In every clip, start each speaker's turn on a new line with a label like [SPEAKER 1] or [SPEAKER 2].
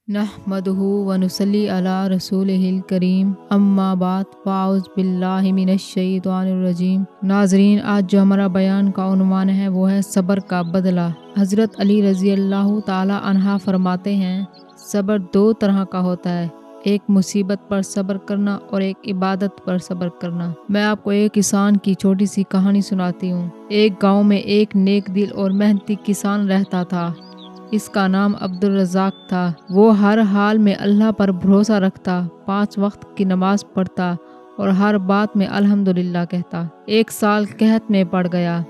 [SPEAKER 1] نحمدہ ونصلی علی رسولہ الکریم اما بعد فاعوذ باللہ من الشیطان الرجیم۔ ناظرین، آج جو ہمارا بیان کا عنوان ہے وہ ہے صبر کا بدلہ۔ حضرت علی رضی اللہ تعالی عنہ فرماتے ہیں، صبر دو طرح کا ہوتا ہے، ایک مصیبت پر صبر کرنا اور ایک عبادت پر صبر کرنا۔ میں آپ کو ایک کسان کی چھوٹی سی کہانی سناتی ہوں۔ ایک گاؤں میں ایک نیک دل اور محنتی کسان رہتا تھا۔ اس کا نام عبدالرزاق تھا۔ وہ ہر حال میں اللہ پر بھروسہ رکھتا، 5 وقت کی نماز پڑھتا اور ہر بات میں الحمدللہ کہتا۔ ایک سال قحط میں پڑ گیا،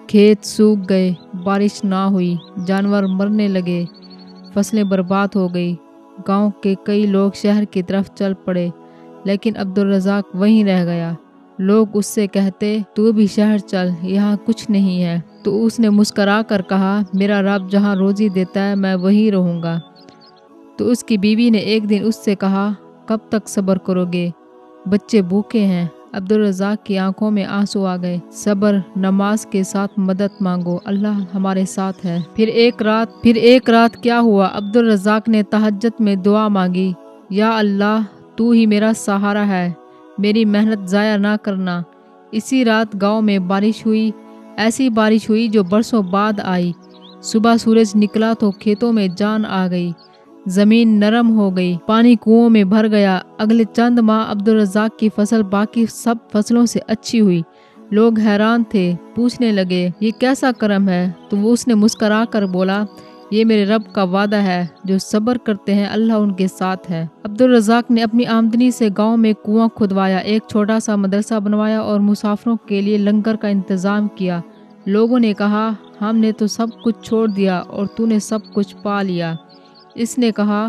[SPEAKER 1] کھیت سوکھ گئے، بارش نہ ہوئی، جانور مرنے لگے، فصلیں برباد ہو گئی۔ گاؤں کے کئی لوگ شہر کی طرف چل پڑے، لیکن عبدالرزاق وہیں رہ گیا۔ لوگ اس سے کہتے، تو بھی شہر چل، یہاں کچھ نہیں ہے۔ تو اس نے مسکرا کر کہا، میرا رب جہاں روزی دیتا ہے میں وہیں رہوں گا۔ تو اس کی بیوی نے ایک دن اس سے کہا، کب تک صبر کرو گے؟ بچے بھوکے ہیں۔ عبدالرزاق کی آنکھوں میں آنسو آ گئے۔ صبر، نماز کے ساتھ مدد مانگو، اللہ ہمارے ساتھ ہے۔ پھر ایک رات کیا ہوا، عبدالرزاق نے تہجد میں دعا مانگی، یا اللہ تو ہی میرا سہارا ہے، میری محنت ضائع نہ کرنا۔ اسی رات گاؤں میں بارش ہوئی، ایسی بارش ہوئی جو برسوں بعد آئی۔ صبح سورج نکلا تو کھیتوں میں جان آ گئی، زمین نرم ہو گئی، پانی کنووں میں بھر گیا۔ اگلے چند ماہ عبدالرزاق کی فصل باقی سب فصلوں سے اچھی ہوئی۔ لوگ حیران تھے، پوچھنے لگے، یہ کیسا کرم ہے؟ تو وہ اس نے مسکرا کر بولا، یہ میرے رب کا وعدہ ہے، جو صبر کرتے ہیں اللہ ان کے ساتھ ہے۔ عبدالرزاق نے اپنی آمدنی سے گاؤں میں کنواں کھدوایا، ایک چھوٹا سا مدرسہ بنوایا اور مسافروں کے لیے لنگر کا انتظام کیا۔ لوگوں نے کہا، ہم نے تو سب کچھ چھوڑ دیا اور تو نے سب کچھ پا لیا۔ اس نے کہا،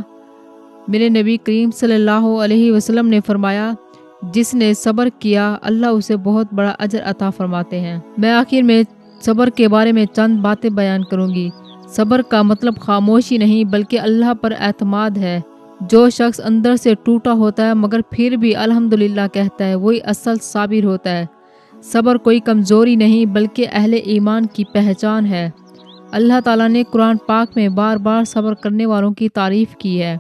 [SPEAKER 1] میرے نبی کریم صلی اللہ علیہ وسلم نے فرمایا، جس نے صبر کیا اللہ اسے بہت بڑا اجر عطا فرماتے ہیں۔ میں آخر میں صبر کے بارے میں چند باتیں بیان کروں گی۔ صبر کا مطلب خاموشی نہیں بلکہ اللہ پر اعتماد ہے۔ جو شخص اندر سے ٹوٹا ہوتا ہے مگر پھر بھی الحمدللہ کہتا ہے، وہی اصل صابر ہوتا ہے۔ صبر کوئی کمزوری نہیں بلکہ اہل ایمان کی پہچان ہے۔ اللہ تعالیٰ نے قرآن پاک میں بار بار صبر کرنے والوں کی تعریف کی ہے۔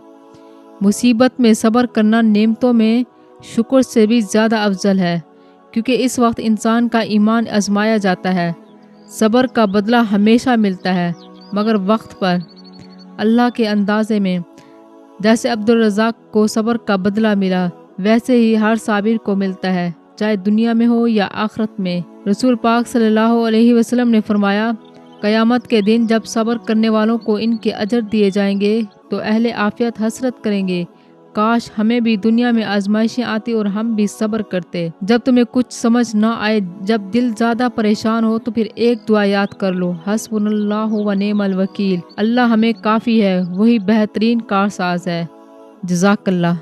[SPEAKER 1] مصیبت میں صبر کرنا نعمتوں میں شکر سے بھی زیادہ افضل ہے، کیونکہ اس وقت انسان کا ایمان آزمایا جاتا ہے۔ صبر کا بدلہ ہمیشہ ملتا ہے، مگر وقت پر، اللہ کے اندازے میں۔ جیسے عبدالرزاق کو صبر کا بدلہ ملا، ویسے ہی ہر صابر کو ملتا ہے، چاہے دنیا میں ہو یا آخرت میں۔ رسول پاک صلی اللہ علیہ وسلم نے فرمایا، قیامت کے دن جب صبر کرنے والوں کو ان کے اجر دیے جائیں گے تو اہل عافیت حسرت کریں گے، کاش ہمیں بھی دنیا میں آزمائشیں آتی اور ہم بھی صبر کرتے۔ جب تمہیں کچھ سمجھ نہ آئے، جب دل زیادہ پریشان ہو تو پھر ایک دعا یاد کر لو، حسبنا اللہ و نعم الوکیل، اللہ ہمیں کافی ہے، وہی بہترین کارساز ہے۔ جزاک اللہ۔